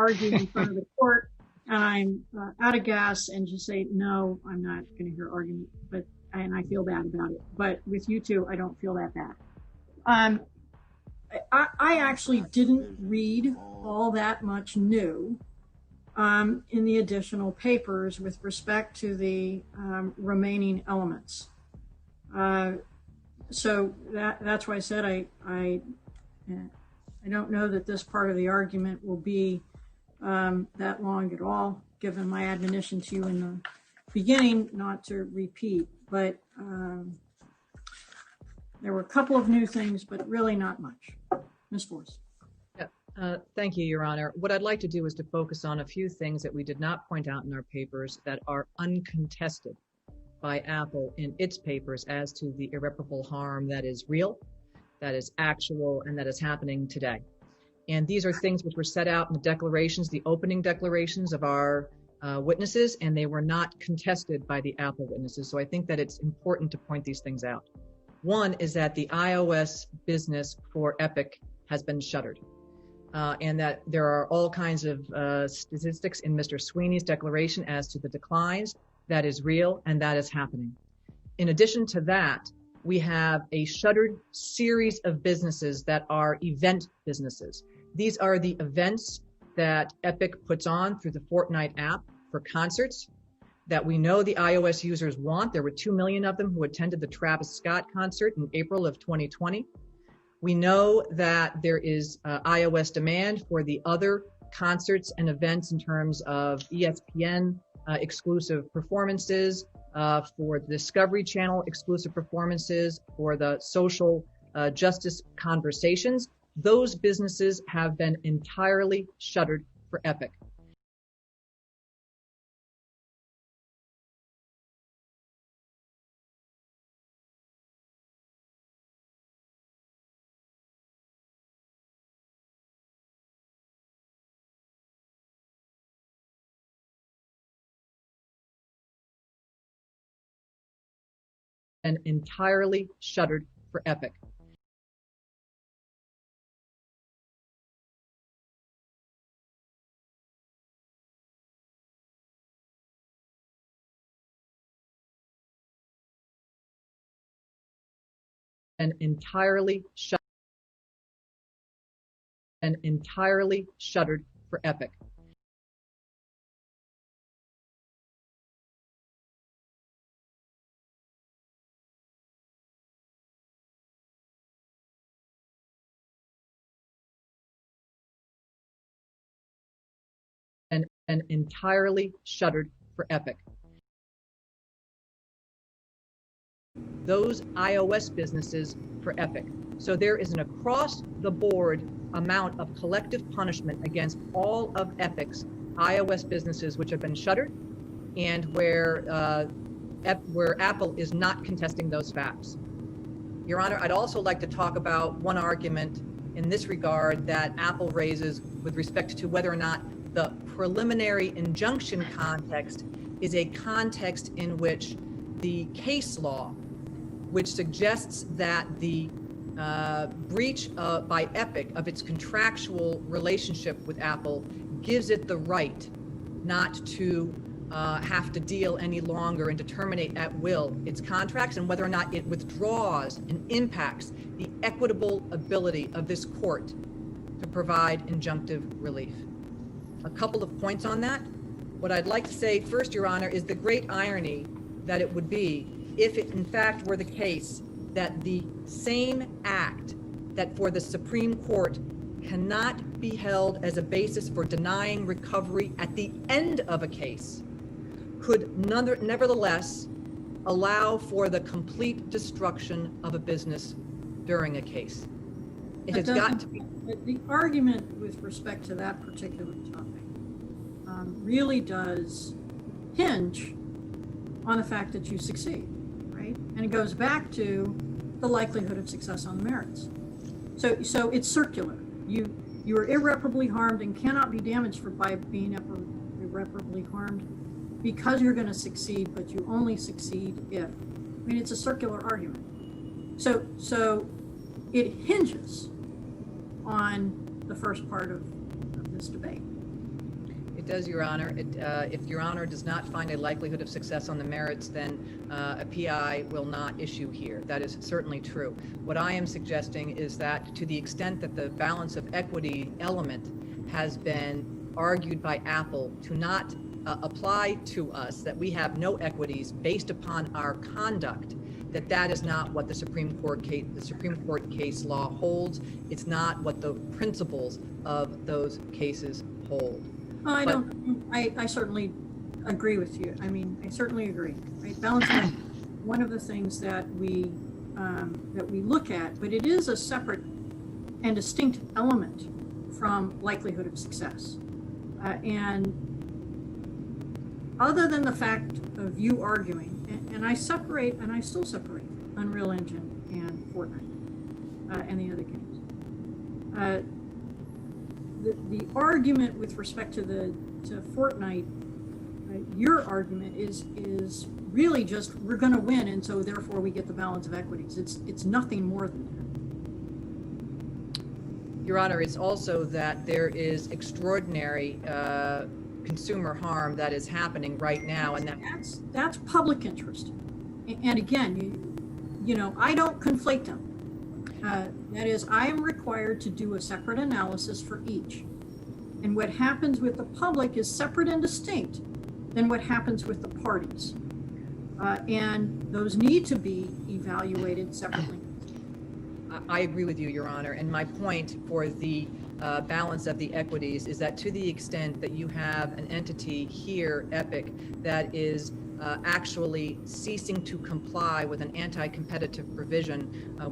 argue in front of the court and I'm out of gas and just say, no, I'm not going to hear argument, and I feel bad about it. But with you two, I don't feel that bad. I actually didn't read all that much new in the additional papers with respect to the remaining elements. So that's why I said I don't know that this part of the argument will be that long at all, given my admonition to you in the beginning not to repeat. But there were a couple of new things, but really not much. Ms. Force. Thank you, Your Honor. What I'd like to do is to focus on a few things that we did not point out in our papers that are uncontested by Apple in its papers as to the irreparable harm that is real, that is actual, and that is happening today. And these are things which were set out in the declarations, the opening declarations of our witnesses, and they were not contested by the Apple witnesses. So I think that it's important to point these things out. One is that the iOS business for Epic has been shuttered. And that there are all kinds of statistics in Mr. Sweeney's declaration as to the declines. That is real, and that is happening. In addition to that, we have a shuttered series of businesses that are event businesses. These are the events that Epic puts on through the Fortnite app for concerts that we know the iOS users want. There were 2 million of them who attended the Travis Scott concert in April of 2020. We know that there is iOS demand for the other concerts and events in terms of ESPN exclusive performances, for the Discovery Channel exclusive performances, for the social justice conversations. Those businesses have been entirely shuttered for Epic. And entirely shuttered for Epic. And entirely shuttered for Epic. And entirely shuttered for Epic. Those iOS businesses for Epic. So there is an across-the-board amount of collective punishment against all of Epic's iOS businesses which have been shuttered, and where Apple is not contesting those facts. Your Honor, I'd also like to talk about one argument in this regard that Apple raises with respect to whether or not the preliminary injunction context is a context in which the case law, which suggests that the breach by Epic of its contractual relationship with Apple gives it the right not to have to deal any longer and to terminate at will its contracts, and whether or not it withdraws and impacts the equitable ability of this court to provide injunctive relief. A couple of points on that. What I'd like to say first, Your Honor, is the great irony that it would be if it in fact were the case that the same act that for the Supreme Court cannot be held as a basis for denying recovery at the end of a case could nevertheless allow for the complete destruction of a business during a case. It has got to be. The argument with respect to that particular topic really does hinge on the fact that you succeed, right? And it goes back to the likelihood of success on the merits. So it's circular. You are irreparably harmed and cannot be damaged by being irreparably harmed because you're going to succeed, but you only succeed if. I mean, it's a circular argument. So it hinges on the first part of this debate. does, Your Honor. If Your Honor does not find a likelihood of success on the merits, then a PI will not issue here. That is certainly true. What I am suggesting is that to the extent that the balance of equity element has been argued by Apple to not apply to us, that we have no equities based upon our conduct, that is not what the Supreme Court case law holds. It's not what the principles of those cases hold. I certainly agree with you. I mean, I certainly agree. Right? Balancing one of the things that we look at, but it is a separate and distinct element from likelihood of success. And other than the fact of you arguing, and I still separate Unreal Engine and Fortnite and the other games. The argument with respect to Fortnite, your argument is really just we're going to win, and so therefore we get the balance of equities. It's nothing more than that. Your Honor, it's also that there is extraordinary consumer harm that is happening right now, and that's public interest. And again, you know, I don't conflate them. That is, I am required to do a separate analysis for each. And what happens with the public is separate and distinct than what happens with the parties. And those need to be evaluated separately. I agree with you, Your Honor. And my point for the balance of the equities is that to the extent that you have an entity here, Epic, that is actually ceasing to comply with an anti-competitive provision,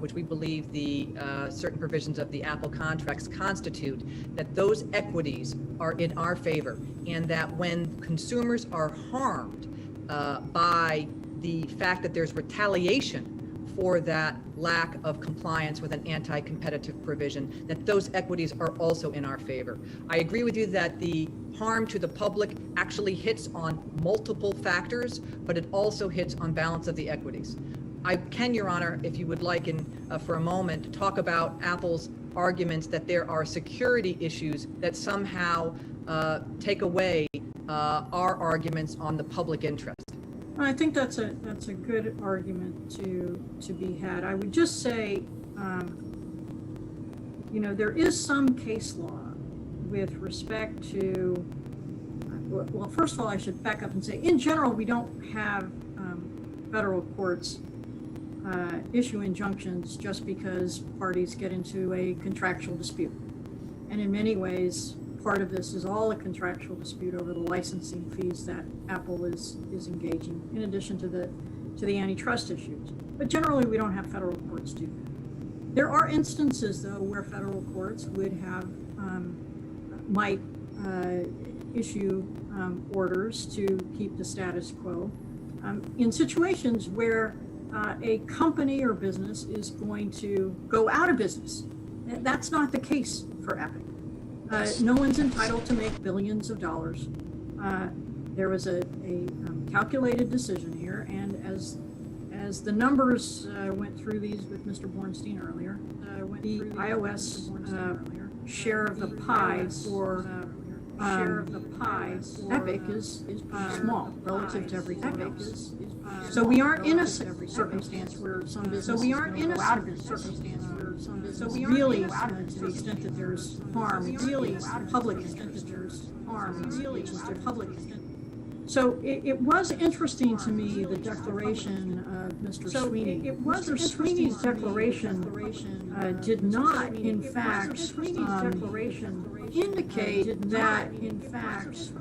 which we believe the certain provisions of the Apple contracts constitute, that those equities are in our favor, and that when consumers are harmed by the fact that there's retaliation for that lack of compliance with an anti-competitive provision, that those equities are also in our favor. I agree with you that the harm to the public actually hits on multiple factors, but it also hits on balance of the equities. I can, Your Honor, if you would like, for a moment, talk about Apple's arguments that there are security issues that somehow take away our arguments on the public interest. I think that's a good argument to be had. I would just say, you know, there is some case law with respect to, well, first of all, I should back up and say, in general, we don't have federal courts issue injunctions just because parties get into a contractual dispute. And in many ways, part of this is all a contractual dispute over the licensing fees that Apple is engaging, in addition to the antitrust issues. But generally, we don't have federal courts do that. There are instances, though, where federal courts would have might issue orders to keep the status quo in situations where a company or business is going to go out of business. That's not the case for Epic. No one's entitled to make billions of dollars. There was a calculated decision here, and as the numbers went through these with Mr. Bornstein earlier, the iOS share of the pie for Epic is small relative to everything else. So we aren't in a circumstance where some businesses go out of business. So we really, to the extent that there's harm, really public extent that there's harm, really just the public extent. So it was interesting to me, the declaration of Mr. Sweeney. Mr. Sweeney's declaration did not, in fact, indicate that, in fact,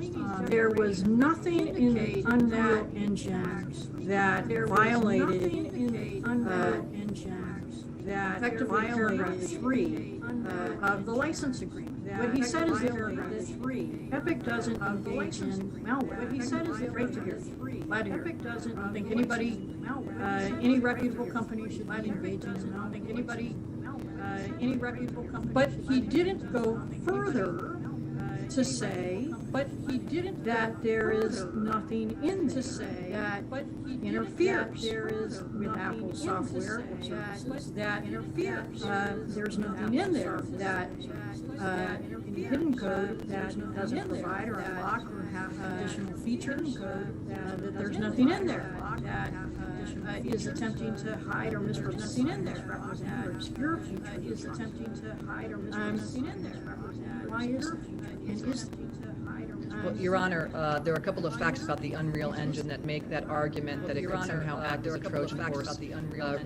there was nothing in the Unreal Engine that violated that effectively paragraph 3 of the license agreement. What he said is that Epic doesn't engage in malware. What he said is that great to hear. Glad to hear. Epic doesn't think anybody, any reputable company should engage in malware. I don't think anybody, any reputable company. But he didn't go further to say that there is nothing nothing in there to say that interferes with Apple software or services that interferes. There's nothing in there that hidden code that doesn't provide or unlock or have additional features. That there's nothing in there that is attempting to hide or misrepresent. Nothing in there represent or obscure features. Is attempting to hide or misrepresent. Nothing in there. Why is and is Well, Your Honor, there are a couple of facts about the Unreal Engine that make that argument that it could somehow act as a Trojan horse.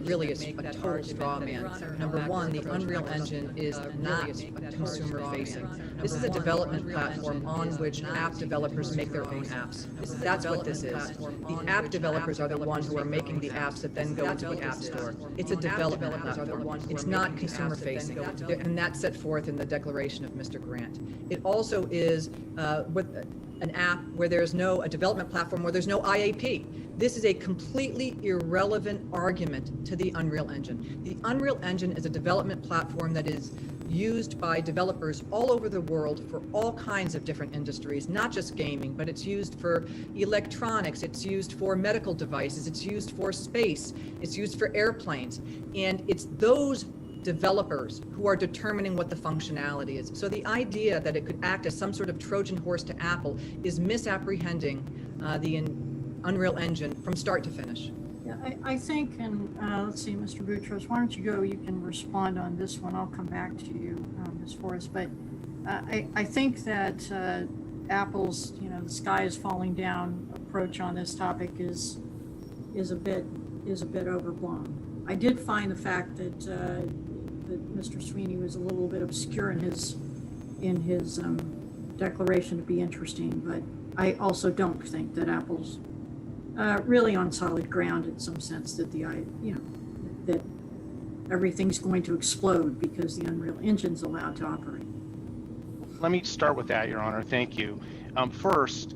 Really, it's a total straw man. Number one, the Unreal Engine is not consumer-facing. This is a development platform on which app developers make their own apps. That's what this is. The app developers are the ones who are making the apps that then go into the App Store. It's a development platform. It's not consumer-facing, and that's set forth in the declaration of Mr. Grant. It also is an app where there's a development platform where there's no IAP. This is a completely irrelevant argument to the Unreal Engine. The Unreal Engine is a development platform that is used by developers all over the world for all kinds of different industries, not just gaming, but it's used for electronics, it's used for medical devices, it's used for space, it's used for airplanes, and it's those developers who are determining what the functionality is. So the idea that it could act as some sort of Trojan horse to Apple is misapprehending the Unreal Engine from start to finish. Yeah, I think, and let's see, Mr. Boutros, why don't you go? You can respond on this one. I'll come back to you, Ms. Forrest. But I think that Apple's, the sky is falling down approach on this topic is a bit overblown. I did find the fact that Mr. Sweeney was a little bit obscure in his declaration to be interesting, but I also don't think that Apple's really on solid ground in some sense that that everything's going to explode because the Unreal Engine's allowed to operate. Let me start with that, Your Honor. Thank you. First,